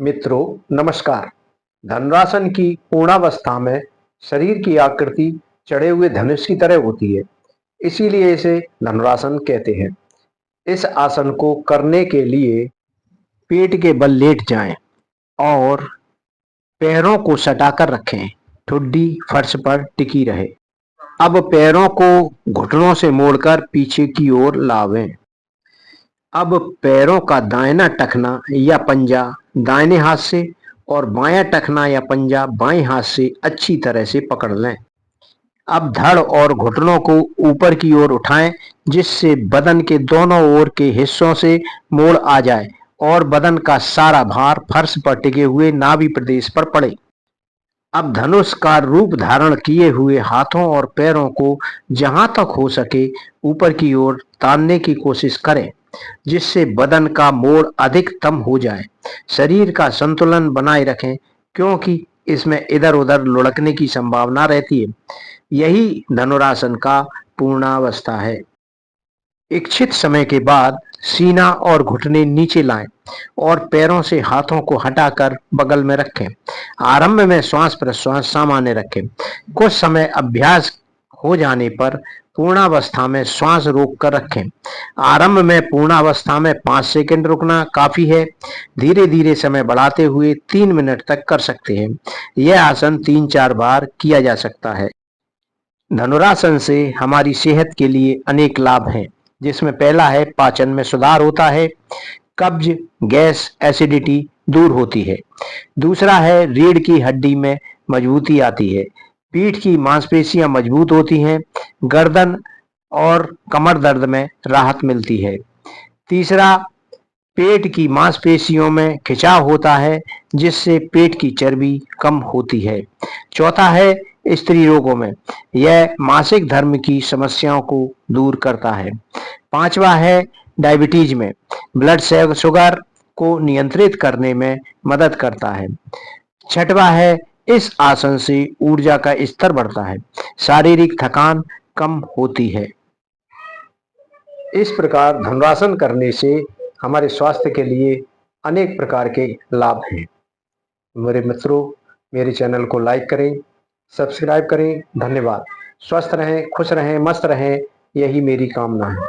मित्रों नमस्कार। धनुरासन की पूर्णावस्था में शरीर की आकृति चढ़े हुए धनुष की तरह होती है, इसीलिए इसे धनुरासन कहते हैं। इस आसन को करने के लिए पेट के बल लेट जाएं और पैरों को सटाकर रखें। ठुड्डी फर्श पर टिकी रहे। अब पैरों को घुटनों से मोड़कर पीछे की ओर लावें। अब पैरों का दाहिना टखना या पंजा दाहिने हाथ से और बायां टखना या पंजा बाएं हाथ से अच्छी तरह से पकड़ लें। अब धड़ और घुटनों को ऊपर की ओर उठाएं, जिससे बदन के दोनों ओर के हिस्सों से मोड़ आ जाए और बदन का सारा भार फर्श पर टिके हुए नाभि प्रदेश पर पड़े। अब धनुष का रूप धारण किए हुए हाथों और पैरों को जहां तक हो सके ऊपर की ओर तानने की कोशिश करें, जिससे बदन का मोड़ अधिकतम हो जाए। शरीर का संतुलन बनाए रखें, क्योंकि इसमें इधर उधर लुढ़कने की संभावना रहती है। यही धनुरासन का पूर्णावस्था है। इच्छित समय के बाद सीना और घुटने नीचे लाएं और पैरों से हाथों को हटाकर बगल में रखें। आरंभ में श्वास प्रश्वास सामान्य रखें। कुछ समय अभ्यास हो जाने पर पूर्णावस्था में श्वास रोक कर रखें। आरंभ में पूर्णावस्था में 5 सेकंड रुकना काफी है। धीरे धीरे समय बढ़ाते हुए 3 मिनट तक कर सकते हैं। यह आसन 3-4 बार किया जा सकता है। धनुरासन से हमारी सेहत के लिए अनेक लाभ हैं, जिसमें पहला है पाचन में सुधार होता है। कब्ज गैस एसिडिटी दूर होती है। दूसरा है रीढ़ की हड्डी में मजबूती आती है। पीठ की मांसपेशियां मजबूत होती हैं। गर्दन और कमर दर्द में राहत मिलती है। तीसरा, पेट की मांसपेशियों में खिंचाव होता है, जिससे पेट की चर्बी कम होती है। चौथा है स्त्री रोगों में यह मासिक धर्म की समस्याओं को दूर करता है। पांचवा है डायबिटीज में ब्लड शुगर को नियंत्रित करने में मदद करता है। छठवा है इस आसन से ऊर्जा का स्तर बढ़ता है, शारीरिक थकान कम होती है। इस प्रकार धनुरासन करने से हमारे स्वास्थ्य के लिए अनेक प्रकार के लाभ हैं। मेरे मित्रों, मेरे चैनल को लाइक करें, सब्सक्राइब करें। धन्यवाद। स्वस्थ रहें, खुश रहें, मस्त रहें, यही मेरी कामना है।